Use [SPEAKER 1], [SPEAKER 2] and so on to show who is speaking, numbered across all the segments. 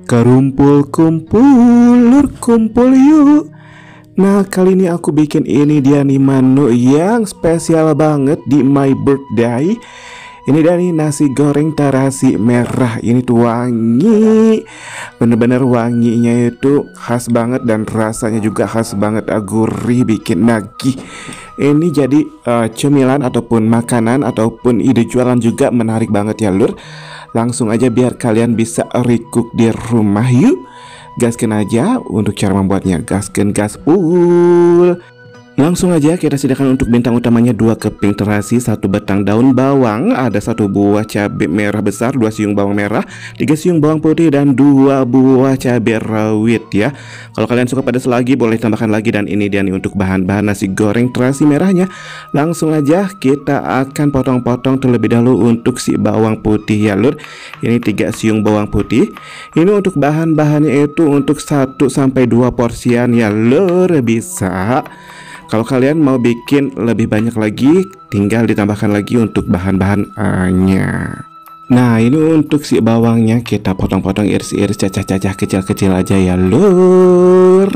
[SPEAKER 1] Kumpul lur, kumpul yuk. Nah, kali ini aku bikin ini dia nih menu yang spesial banget di my birthday. Ini dia nih nasi goreng terasi merah. Ini tuh wangi, bener-bener wanginya itu khas banget dan rasanya juga khas banget, gurih, bikin nagih. Ini jadi cemilan ataupun makanan ataupun ide jualan juga menarik banget ya lur. Langsung aja biar kalian bisa recook di rumah yuk. Gaskan aja untuk cara membuatnya, gaskan gaspul. Langsung aja kita sediakan untuk bintang utamanya 2 keping terasi, 1 batang daun bawang, ada 1 buah cabai merah besar, 2 siung bawang merah, 3 siung bawang putih, dan 2 buah cabai rawit ya. Kalau kalian suka pedas lagi boleh tambahkan lagi. Dan ini dia nih untuk bahan-bahan nasi goreng terasi merahnya. Langsung aja kita akan potong-potong terlebih dahulu untuk si bawang putih ya lur. Ini 3 siung bawang putih. Ini untuk bahan-bahannya itu untuk 1-2 porsian ya lur. Bisa. Kalau kalian mau bikin lebih banyak lagi, tinggal ditambahkan lagi untuk bahan-bahannya. Nah, ini untuk si bawangnya kita potong-potong, iris-iris, cacah-cacah kecil-kecil aja ya lur.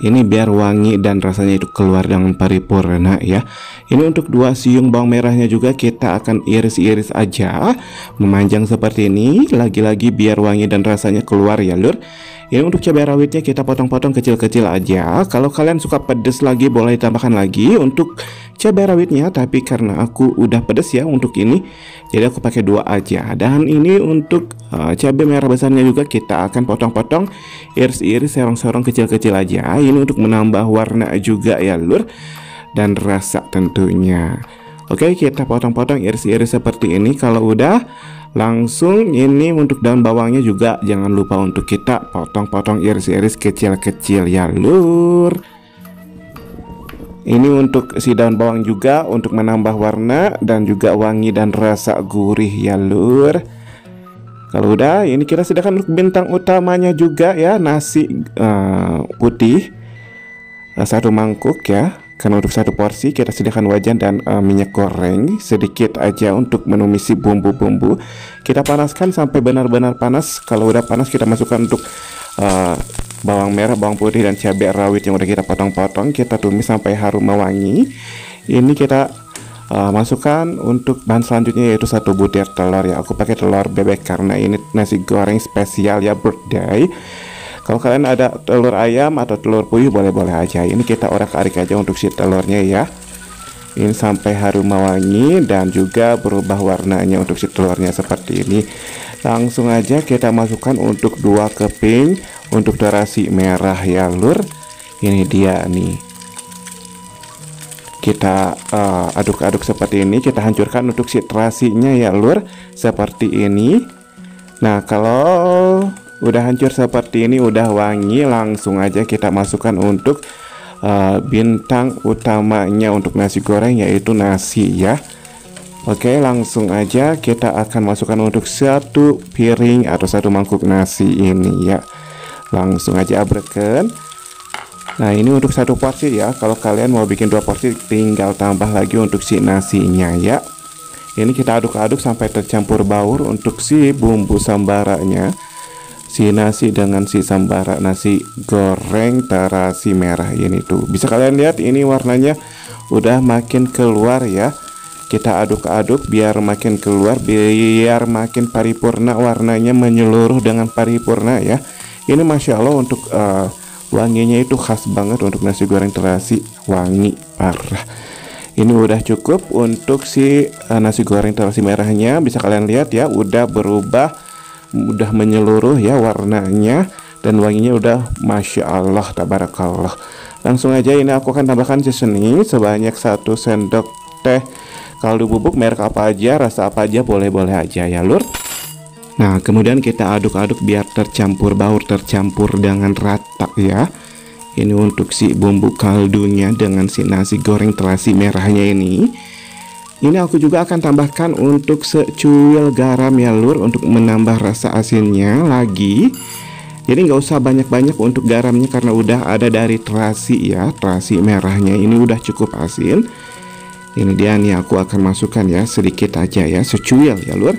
[SPEAKER 1] Ini biar wangi dan rasanya itu keluar dengan paripurna ya. Ini untuk 2 siung bawang merahnya juga kita akan iris-iris aja, memanjang seperti ini. Lagi-lagi biar wangi dan rasanya keluar ya lur. Ini untuk cabai rawitnya kita potong-potong kecil-kecil aja. Kalau kalian suka pedas lagi boleh tambahkan lagi untuk cabai rawitnya. Tapi karena aku udah pedas ya untuk ini, jadi aku pakai 2 aja. Dan ini untuk cabai merah besarnya juga kita akan potong-potong, iris-iris, serong-serong kecil-kecil aja. Ini untuk menambah warna juga ya lur, dan rasa tentunya. Oke, kita potong-potong iris-iris seperti ini. Kalau udah, langsung ini untuk daun bawangnya juga jangan lupa untuk kita potong-potong iris-iris kecil-kecil ya lur. Ini untuk si daun bawang juga untuk menambah warna dan juga wangi dan rasa gurih ya lur. Kalau udah, ini kita sediakan untuk bintang utamanya juga ya, nasi putih 1 mangkuk ya. Karena untuk 1 porsi kita sediakan wajan dan minyak goreng sedikit aja untuk menumisi bumbu-bumbu. Kita panaskan sampai benar-benar panas. Kalau udah panas kita masukkan untuk bawang merah, bawang putih, dan cabai rawit yang udah kita potong-potong. Kita tumis sampai harum mewangi. Ini kita masukkan untuk bahan selanjutnya yaitu 1 butir telur ya. Aku pakai telur bebek karena ini nasi goreng spesial ya birthday. Kalau kalian ada telur ayam atau telur puyuh boleh-boleh aja. Ini kita orak-arik aja untuk si telurnya ya. Ini sampai harum mewangi dan juga berubah warnanya untuk si telurnya seperti ini. Langsung aja kita masukkan untuk 2 keping untuk terasi merah ya lur. Ini dia nih. Kita aduk-aduk seperti ini. Kita hancurkan untuk si terasinya ya lur, seperti ini. Nah, kalau udah hancur seperti ini, udah wangi, langsung aja kita masukkan untuk bintang utamanya untuk nasi goreng yaitu nasi ya. Oke, langsung aja kita akan masukkan untuk 1 piring atau 1 mangkuk nasi ini ya. Langsung aja abreken. Nah, ini untuk 1 porsi ya. Kalau kalian mau bikin 2 porsi tinggal tambah lagi untuk si nasinya ya. Ini kita aduk-aduk sampai tercampur baur untuk si bumbu sambaranya. Si nasi dengan si sambara nasi goreng terasi merah ini tuh. Bisa kalian lihat ini warnanya udah makin keluar ya. Kita aduk-aduk biar makin keluar, biar makin paripurna, warnanya menyeluruh dengan paripurna ya. Ini Masya Allah untuk wanginya itu khas banget untuk nasi goreng terasi, wangi parah. Ini udah cukup untuk si nasi goreng terasi merahnya. Bisa kalian lihat ya, udah berubah, udah menyeluruh ya warnanya, dan wanginya udah Masya Allah tabarakallah. Langsung aja ini aku akan tambahkan seasoning sebanyak 1 sendok teh kaldu bubuk, merek apa aja, rasa apa aja, boleh-boleh aja ya lur. Nah, kemudian kita aduk-aduk biar tercampur baur, tercampur dengan rata ya. Ini untuk si bumbu kaldunya dengan si nasi goreng terasi merahnya ini. Ini aku juga akan tambahkan untuk secuil garam ya lur, untuk menambah rasa asinnya lagi. Jadi nggak usah banyak-banyak untuk garamnya karena udah ada dari terasi ya, terasi merahnya ini udah cukup asin. Ini dia nih, aku akan masukkan ya sedikit aja ya, secuil ya lur.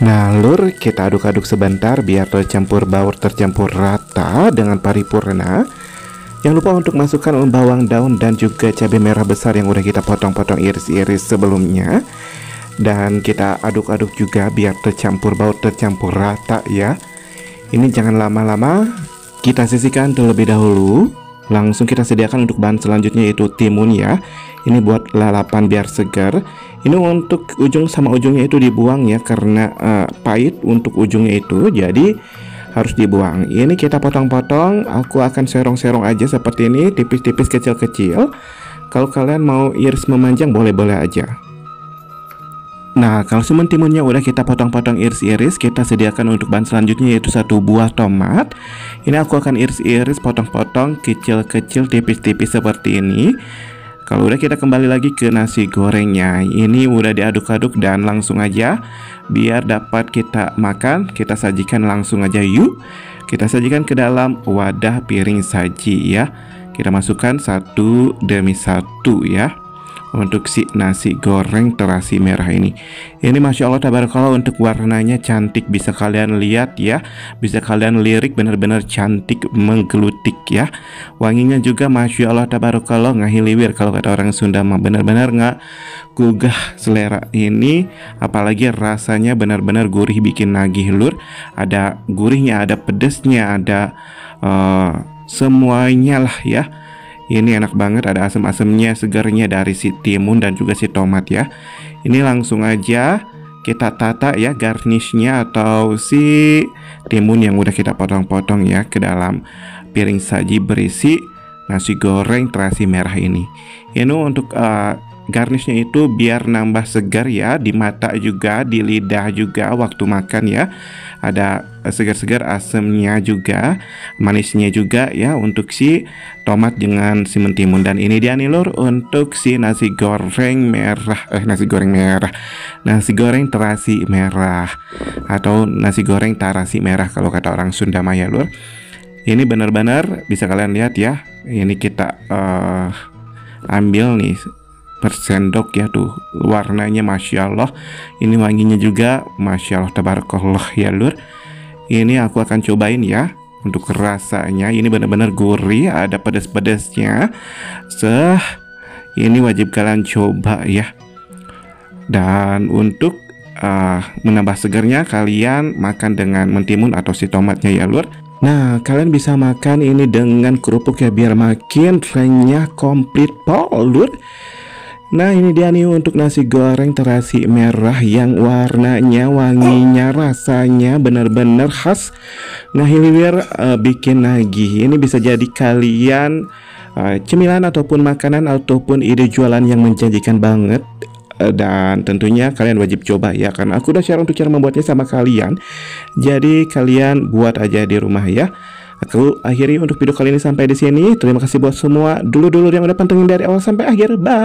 [SPEAKER 1] Nah lur, kita aduk-aduk sebentar biar tercampur baur, tercampur rata dengan paripurna. Jangan lupa untuk masukkan bawang daun dan juga cabai merah besar yang udah kita potong-potong iris-iris sebelumnya. Dan kita aduk-aduk juga biar tercampur baur, tercampur rata ya. Ini jangan lama-lama, kita sisihkan terlebih dahulu. Langsung kita sediakan untuk bahan selanjutnya, yaitu timun ya. Ini buat lalapan biar segar. Ini untuk ujung sama ujungnya itu dibuang ya, karena pahit untuk ujungnya itu, jadi harus dibuang. Ini kita potong-potong. Aku akan serong-serong aja seperti ini, tipis-tipis, kecil-kecil. Kalau kalian mau iris memanjang, boleh-boleh aja. Nah, kalau semen timunnya udah kita potong-potong iris-iris, kita sediakan untuk bahan selanjutnya, yaitu 1 buah tomat. Ini aku akan iris-iris, potong-potong kecil-kecil, tipis-tipis seperti ini. Kalau udah, kita kembali lagi ke nasi gorengnya. Ini udah diaduk-aduk dan langsung aja biar dapat kita makan, kita sajikan langsung aja yuk. Kita sajikan ke dalam wadah piring saji ya. Kita masukkan satu demi satu ya, untuk si nasi goreng terasi merah ini. Ini Masya Allah tabarakallah, untuk warnanya cantik, bisa kalian lihat ya, bisa kalian lirik, benar-benar cantik, menggelutik ya. Wanginya juga Masya Allah tabarakallah, ngahiliwir kalau kata orang Sunda mah, benar-benar nggak gugah selera ini. Apalagi rasanya benar-benar gurih, bikin nagih lur. Ada gurihnya, ada pedesnya, ada semuanya lah ya. Ini enak banget, ada asam-asamnya, segarnya dari si timun dan juga si tomat ya. Ini langsung aja kita tata ya garnishnya atau si timun yang udah kita potong-potong ya ke dalam piring saji berisi nasi goreng terasi merah ini. Ini untuk garnishnya itu biar nambah segar ya, di mata juga, di lidah juga waktu makan ya. Ada segar-segar, asamnya juga, manisnya juga ya untuk si tomat dengan si mentimun. Dan ini dia nih lur, untuk si nasi goreng merah, nasi goreng terasi merah atau nasi goreng tarasi merah kalau kata orang Sunda Maya lur. Ini benar-benar bisa kalian lihat ya. Ini kita ambil nih per sendok ya, tuh warnanya Masya Allah. Ini wanginya juga Masya Allah tabarakallah ya lur. Ini aku akan cobain ya. Untuk rasanya ini benar-benar gurih, ada pedas-pedasnya. Ini wajib kalian coba ya. Dan untuk menambah segarnya, kalian makan dengan mentimun atau si tomatnya ya lur. Nah, kalian bisa makan ini dengan kerupuk ya, biar makin renyah, komplit pol lur. Nah, ini dia nih untuk nasi goreng terasi merah yang warnanya, wanginya, rasanya benar-benar khas, ngahiliwir, bikin nagih. Ini bisa jadi kalian cemilan ataupun makanan ataupun ide jualan yang menjanjikan banget. Dan tentunya kalian wajib coba ya, karena aku udah share untuk cara membuatnya sama kalian. Jadi kalian buat aja di rumah ya. Aku akhiri untuk video kali ini sampai di sini. Terima kasih buat semua dulu-dulu yang udah pantengin dari awal sampai akhir. Bye.